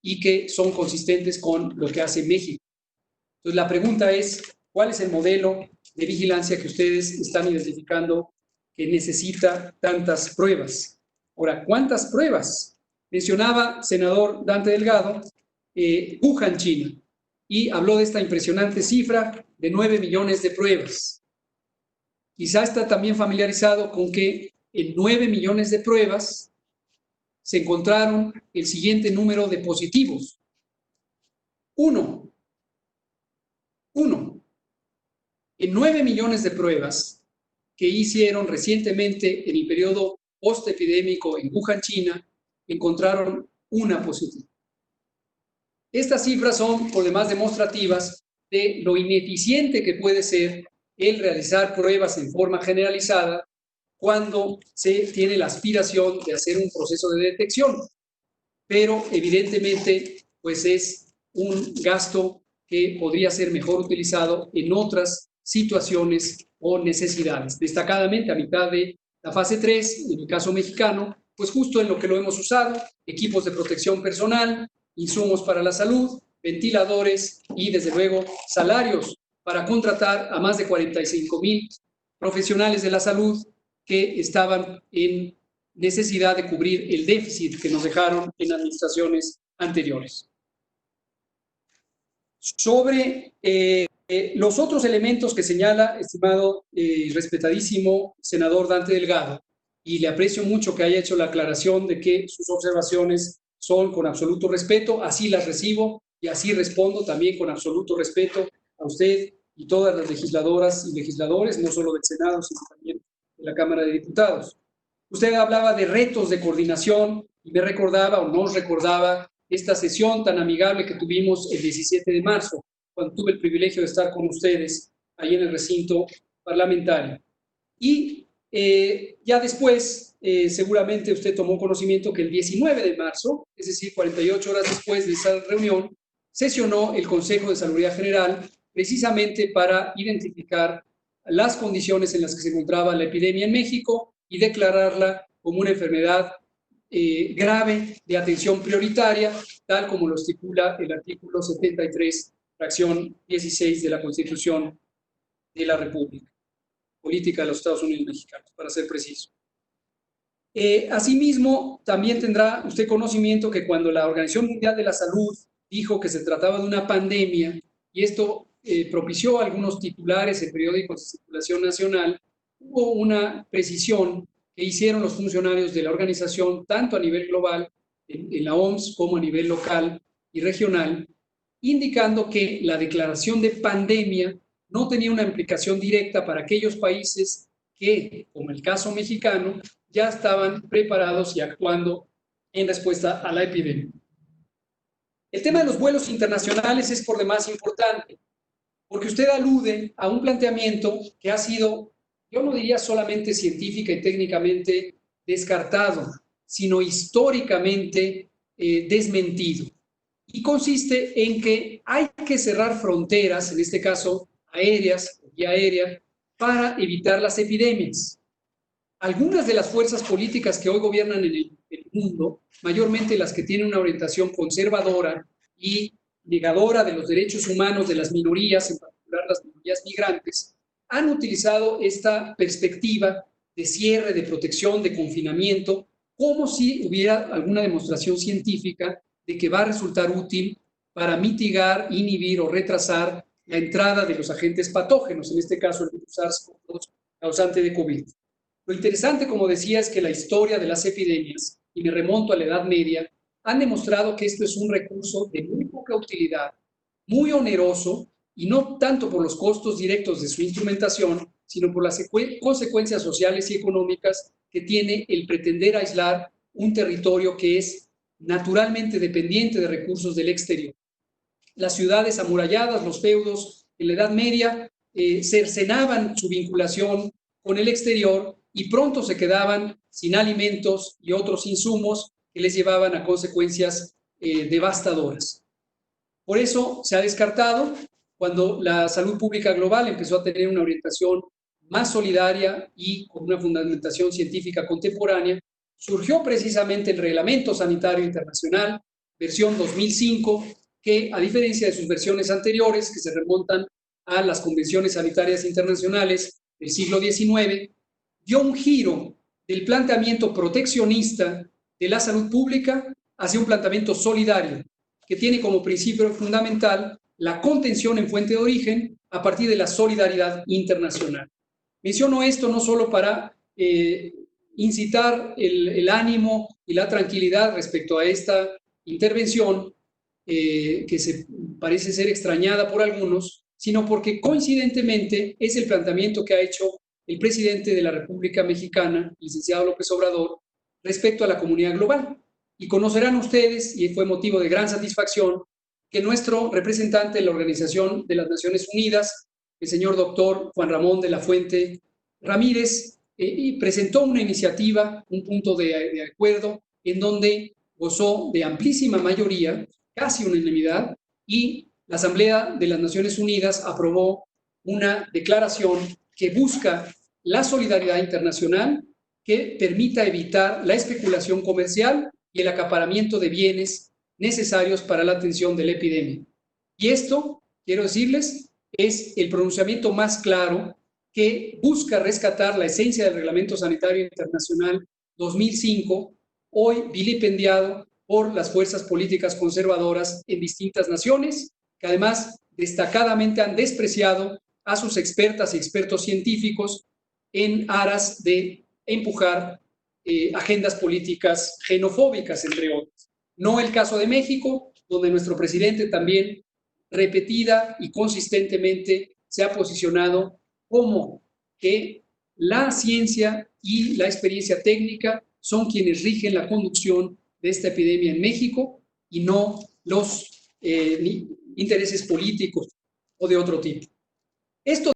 y que son consistentes con lo que hace México. Entonces, la pregunta es, ¿cuál es el modelo de vigilancia que ustedes están identificando que necesita tantas pruebas? Ahora, ¿cuántas pruebas? Mencionaba, senador Dante Delgado, Wuhan, China, y habló de esta impresionante cifra de 9 millones de pruebas. Quizá está también familiarizado con que en 9 millones de pruebas se encontraron el siguiente número de positivos. Uno. En 9 millones de pruebas que hicieron recientemente en el periodo postepidémico en Wuhan, China, encontraron una positiva. Estas cifras son, por demás, demostrativas de lo ineficiente que puede ser el realizar pruebas en forma generalizada cuando se tiene la aspiración de hacer un proceso de detección. Pero, evidentemente, pues es un gasto que podría ser mejor utilizado en otras situaciones o necesidades. Destacadamente, a mitad de la fase 3, en el caso mexicano, pues justo en lo que lo hemos usado, equipos de protección personal, insumos para la salud, ventiladores y, desde luego, salarios para contratar a más de 45,000 profesionales de la salud que estaban en necesidad de cubrir el déficit que nos dejaron en administraciones anteriores. Sobre los otros elementos que señala, estimado y respetadísimo senador Dante Delgado, y le aprecio mucho que haya hecho la aclaración de que sus observaciones son con absoluto respeto, así las recibo y así respondo también con absoluto respeto a usted y todas las legisladoras y legisladores, no solo del Senado, sino también de la Cámara de Diputados. Usted hablaba de retos de coordinación y me recordaba o nos recordaba esta sesión tan amigable que tuvimos el 17 de marzo, cuando tuve el privilegio de estar con ustedes ahí en el recinto parlamentario. Y ya después, seguramente usted tomó conocimiento que el 19 de marzo, es decir, 48 horas después de esa reunión, sesionó el Consejo de Salubridad General precisamente para identificar las condiciones en las que se encontraba la epidemia en México y declararla como una enfermedad grave de atención prioritaria, tal como lo estipula el artículo 73, fracción 16 de la Constitución de la República Política de los Estados Unidos Mexicanos, para ser preciso. Asimismo, también tendrá usted conocimiento que cuando la Organización Mundial de la Salud dijo que se trataba de una pandemia, y esto propició algunos titulares en periódicos de circulación nacional, hubo una precisión que hicieron los funcionarios de la organización, tanto a nivel global, en la OMS, como a nivel local y regional, indicando que la declaración de pandemia no tenía una implicación directa para aquellos países que, como el caso mexicano, ya estaban preparados y actuando en respuesta a la epidemia. El tema de los vuelos internacionales es por demás importante, porque usted alude a un planteamiento que ha sido, yo no diría solamente científica y técnicamente descartado, sino históricamente desmentido. Y consiste en que hay que cerrar fronteras, en este caso aéreas, vía aérea, para evitar las epidemias. Algunas de las fuerzas políticas que hoy gobiernan en el mundo, mayormente las que tienen una orientación conservadora y negadora de los derechos humanos de las minorías, en particular las minorías migrantes, han utilizado esta perspectiva de cierre, de protección, de confinamiento, como si hubiera alguna demostración científica de que va a resultar útil para mitigar, inhibir o retrasar la entrada de los agentes patógenos, en este caso el virus SARS-CoV-2 causante de COVID. Lo interesante, como decía, es que la historia de las epidemias, y me remonto a la Edad Media, han demostrado que esto es un recurso de muy poca utilidad, muy oneroso, y no tanto por los costos directos de su instrumentación, sino por las consecuencias sociales y económicas que tiene el pretender aislar un territorio que es naturalmente dependiente de recursos del exterior. Las ciudades amuralladas, los feudos en la Edad Media, cercenaban su vinculación con el exterior y pronto se quedaban sin alimentos y otros insumos que les llevaban a consecuencias devastadoras. Por eso se ha descartado, cuando la salud pública global empezó a tener una orientación más solidaria y con una fundamentación científica contemporánea, surgió precisamente el Reglamento Sanitario Internacional, versión 2005, que a diferencia de sus versiones anteriores, que se remontan a las convenciones sanitarias internacionales del siglo XIX, dio un giro del planteamiento proteccionista de la salud pública hacia un planteamiento solidario, que tiene como principio fundamental la contención en fuente de origen a partir de la solidaridad internacional. Menciono esto no solo para incitar el ánimo y la tranquilidad respecto a esta intervención, que parece ser extrañada por algunos, sino porque coincidentemente es el planteamiento que ha hecho el presidente de la República Mexicana, el licenciado López Obrador, respecto a la comunidad global. Y conocerán ustedes, y fue motivo de gran satisfacción, que nuestro representante de la Organización de las Naciones Unidas, el señor doctor Juan Ramón de la Fuente Ramírez, presentó una iniciativa, un punto de acuerdo, en donde gozó de amplísima mayoría, casi unanimidad, y la Asamblea de las Naciones Unidas aprobó una declaración que busca la solidaridad internacional que permita evitar la especulación comercial y el acaparamiento de bienes necesarios para la atención de la epidemia. Y esto, quiero decirles, es el pronunciamiento más claro que busca rescatar la esencia del Reglamento Sanitario Internacional 2005, hoy vilipendiado por las fuerzas políticas conservadoras en distintas naciones, que además destacadamente han despreciado a sus expertas y expertos científicos en aras de empujar agendas políticas xenofóbicas, entre otras. No el caso de México, donde nuestro presidente también repetida y consistentemente se ha posicionado como que la ciencia y la experiencia técnica son quienes rigen la conducción de esta epidemia en México y no los intereses políticos o de otro tipo. Esto